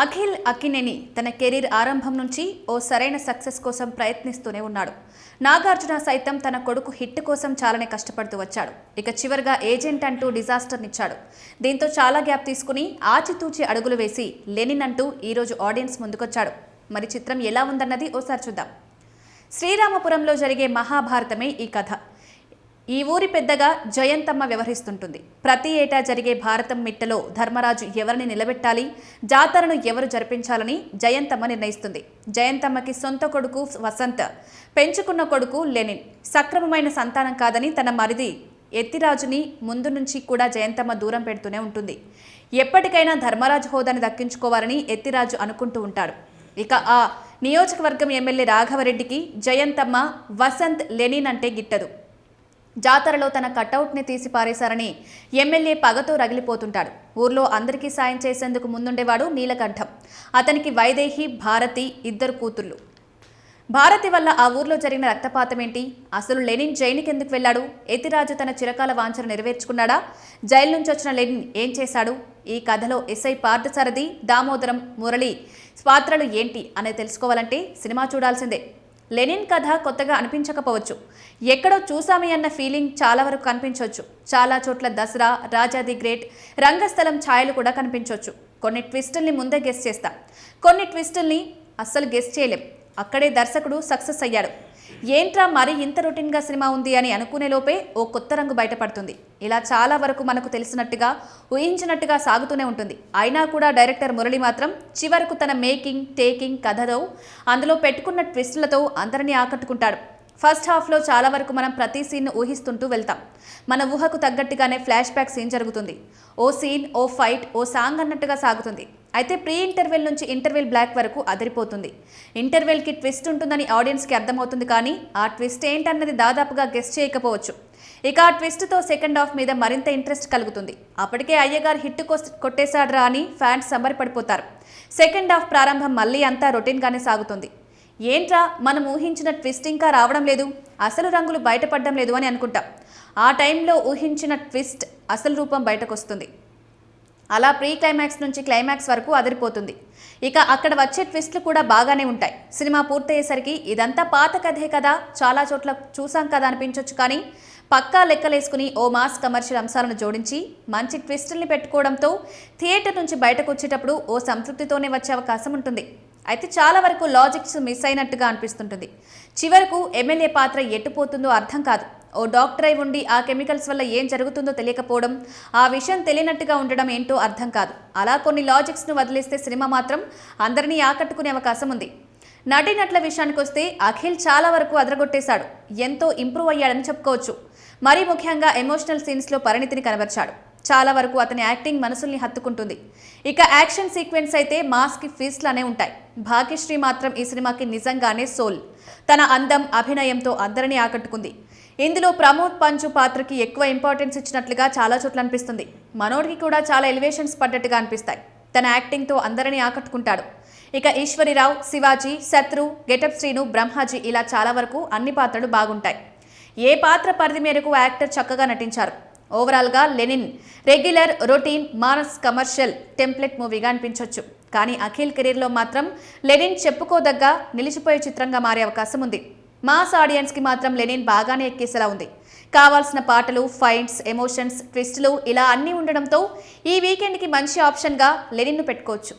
అఖిల్ అక్కినేని తన కెరీర్ ఆరంభం నుంచి ఓ సరైన సక్సెస్ కోసం ప్రయత్నిస్తూనే ఉన్నాడు. నాగార్జున సైతం తన కొడుకు హిట్ కోసం చాలానే కష్టపడుతూ వచ్చాడు. ఇక చివరిగా ఏజెంట్ అంటూ డిజాస్టర్నిచ్చాడు. దీంతో చాలా గ్యాప్ తీసుకుని ఆచితూచి అడుగులు వేసి లెనిన్ అంటూ ఈరోజు ఆడియన్స్ ముందుకొచ్చాడు. మరి చిత్రం ఎలా ఉందన్నది ఓసారి చూద్దాం. శ్రీరామపురంలో జరిగే మహాభారతమే ఈ కథ. ఈ ఊరి పెద్దగా జయంతమ్మ వ్యవహరిస్తుంటుంది. ప్రతి ఏటా జరిగే భారతం మిట్టలో ధర్మరాజు ఎవరిని నిలబెట్టాలి, జాతరను ఎవరు జరిపించాలని జయంతమ్మ నిర్ణయిస్తుంది. జయంతమ్మకి సొంత కొడుకు వసంత్, పెంచుకున్న కొడుకు లెనిన్ సక్రమమైన సంతానం కాదని తన మరిది ఎత్తిరాజుని ముందు నుంచి కూడా జయంతమ్మ దూరం పెడుతూనే ఉంటుంది. ఎప్పటికైనా ధర్మరాజు హోదాని దక్కించుకోవాలని ఎత్తిరాజు అనుకుంటూ ఉంటాడు. ఇక ఆ నియోజకవర్గం ఎమ్మెల్యే రాఘవరెడ్డికి జయంతమ్మ, వసంత్, లెనిన్ అంటే గిట్టదు. జాతరలో తన కటౌట్ని తీసి పారేశారని ఎమ్మెల్యే పగతో రగిలిపోతుంటాడు. ఊర్లో అందరికీ సాయం చేసేందుకు ముందుండేవాడు నీలకంఠం. అతనికి వైదేహి, భారతి ఇద్దరు కూతుర్లు. భారతి వల్ల ఆ ఊర్లో జరిగిన రక్తపాతం ఏంటి? అసలు లెనిన్ జైలుకి ఎందుకు వెళ్ళాడు? ఎతిరాజు తన చిరకాల వాంఛను నెరవేర్చుకున్నాడా? జైలు నుంచి వచ్చిన లెనిన్ ఏం చేశాడు? ఈ కథలో ఎస్ఐ పార్థసారథి, దామోదరం, మురళి పాత్రలు ఏంటి అనేది తెలుసుకోవాలంటే సినిమా చూడాల్సిందే. లెనిన్ కథ కొత్తగా అనిపించకపోవచ్చు, ఎక్కడో చూసామే అన్న ఫీలింగ్ చాలా వరకు కనిపించవచ్చు. చాలా చోట్ల దసరా, రాజా ది గ్రేట్, రంగస్థలం ఛాయలు కూడా కనిపించవచ్చు. కొన్ని ట్విస్టుల్ని ముందే గెస్ చేస్తాం, కొన్ని ట్విస్టుల్ని అస్సలు గెస్ చేయలేం. అక్కడే దర్శకుడు సక్సెస్ అయ్యాడు. ఏంట్రా మరి ఇంత రొటీన్గా సినిమా ఉంది అని అనుకునే లోపే ఓ కొత్త రంగు బయటపడుతుంది. ఇలా చాలా వరకు మనకు తెలిసినట్టుగా, ఊహించినట్టుగా సాగుతూనే ఉంటుంది. అయినా కూడా డైరెక్టర్ మురళి మాత్రం చివరకు తన మేకింగ్, టేకింగ్, కథతో అందులో పెట్టుకున్న ట్విస్టులతో అందరినీ ఆకట్టుకుంటాడు. ఫస్ట్ హాఫ్లో చాలా వరకు మనం ప్రతి సీన్ను ఊహిస్తుంటూ వెళ్తాం. మన ఊహకు తగ్గట్టుగానే ఫ్లాష్ బ్యాక్ సీన్ జరుగుతుంది. ఓ సీన్, ఓ ఫైట్, ఓ సాంగ్ అన్నట్టుగా సాగుతుంది. అయితే ప్రీ ఇంటర్వెల్ నుంచి ఇంటర్వెల్ బ్లాక్ వరకు అదిరిపోతుంది. ఇంటర్వెల్కి ట్విస్ట్ ఉంటుందని ఆడియన్స్కి అర్థమవుతుంది, కానీ ఆ ట్విస్ట్ ఏంటన్నది దాదాపుగా గెస్ చేయకపోవచ్చు. ఇక ఆ ట్విస్ట్తో సెకండ్ హాఫ్ మీద మరింత ఇంట్రెస్ట్ కలుగుతుంది. అప్పటికే అయ్యగారు హిట్ కొట్టేశాడ్రా అని ఫ్యాన్స్ సంబరపడిపోతారు. సెకండ్ హాఫ్ ప్రారంభం మళ్ళీ అంతా రొటీన్గానే సాగుతుంది. ఏంట్రా మనం ఊహించిన ట్విస్ట్ ఇంకా రావడం లేదు, అసలు రంగులు బయటపడడం లేదు అని అనుకుంటాం. ఆ టైంలో ఊహించిన ట్విస్ట్ అసలు రూపం బయటకు వస్తుంది. అలా ప్రీ క్లైమాక్స్ నుంచి క్లైమాక్స్ వరకు అదిరిపోతుంది. ఇక అక్కడ వచ్చే ట్విస్ట్లు కూడా బాగానే ఉంటాయి. సినిమా పూర్తయ్యేసరికి ఇదంతా పాత కథే కదా, చాలా చోట్ల చూసాం కదా అనిపించవచ్చు, కానీ పక్కా లెక్కలేసుకుని ఓ మాస్ కమర్షియల్ అంశాలను జోడించి మంచి ట్విస్టుల్ని పెట్టుకోవడంతో థియేటర్ నుంచి బయటకు వచ్చేటప్పుడు ఓ సంతృప్తితోనే వచ్చే అవకాశం ఉంటుంది. అయితే చాలా వరకు లాజిక్స్ మిస్ అయినట్టుగా అనిపిస్తుంటుంది. చివరకు ఎమ్మెల్యే పాత్ర ఎట్టుపోతుందో అర్థం కాదు. ఓ డాక్టర్ అయి ఉండి ఆ కెమికల్స్ వల్ల ఏం జరుగుతుందో తెలియకపోవడం, ఆ విషయం తెలియనట్టుగా ఉండడం ఏంటో అర్థం కాదు. అలా కొన్ని లాజిక్స్ను వదిలేస్తే సినిమా మాత్రం అందరినీ ఆకట్టుకునే అవకాశం ఉంది. నటీనటుల విషయానికి వస్తే అఖిల్ చాలా వరకు అదరగొట్టేశాడు. ఎంతో ఇంప్రూవ్ అయ్యాడని చెప్పుకోవచ్చు. మరీ ముఖ్యంగా ఎమోషనల్ సీన్స్లో పరిణితిని కనబర్చాడు. చాలా వరకు అతని యాక్టింగ్ మనసుల్ని హత్తుకుంటుంది. ఇక యాక్షన్ సీక్వెన్స్ అయితే మాస్కి ఫీస్లానే ఉంటాయి. భాగ్యశ్రీ మాత్రం ఈ సినిమాకి నిజంగానే సోల్. తన అందం, అభినయంతో అందరినీ ఆకట్టుకుంది. ఇందులో ప్రమోద్ పంచు పాత్రకి ఎక్కువ ఇంపార్టెన్స్ ఇచ్చినట్లుగా చాలా చోట్ల అనిపిస్తుంది. మనోడికి కూడా చాలా ఎలివేషన్స్ పడ్డట్టుగా అనిపిస్తాయి. తన యాక్టింగ్తో అందరినీ ఆకట్టుకుంటాడు. ఇక ఈశ్వరిరావు, శివాజీ, శత్రు, గెటప్ శ్రీను, బ్రహ్మాజీ ఇలా చాలా వరకు అన్ని పాత్రలు బాగుంటాయి. ఏ పాత్ర పరిధి మేరకు యాక్టర్ చక్కగా నటించారు. ఓవరాల్గా Lenin regular, routine, mass commercial template మూవీగా అనిపించవచ్చు. కానీ అఖిల్ కెరీర్లో మాత్రం లెనిన్ చెప్పుకోదగ్గ, నిలిచిపోయే చిత్రంగా మారే అవకాశం ఉంది. మాస్ ఆడియన్స్కి మాత్రం లెనిన్ బాగానే ఎక్కేసేలా ఉంది. కావాల్సిన పాటలు, ఫైట్స్, ఎమోషన్స్, ట్విస్టులు ఇలా అన్నీ ఉండడంతో ఈ వీకెండ్కి మంచి ఆప్షన్గా లెనిన్ను పెట్టుకోవచ్చు.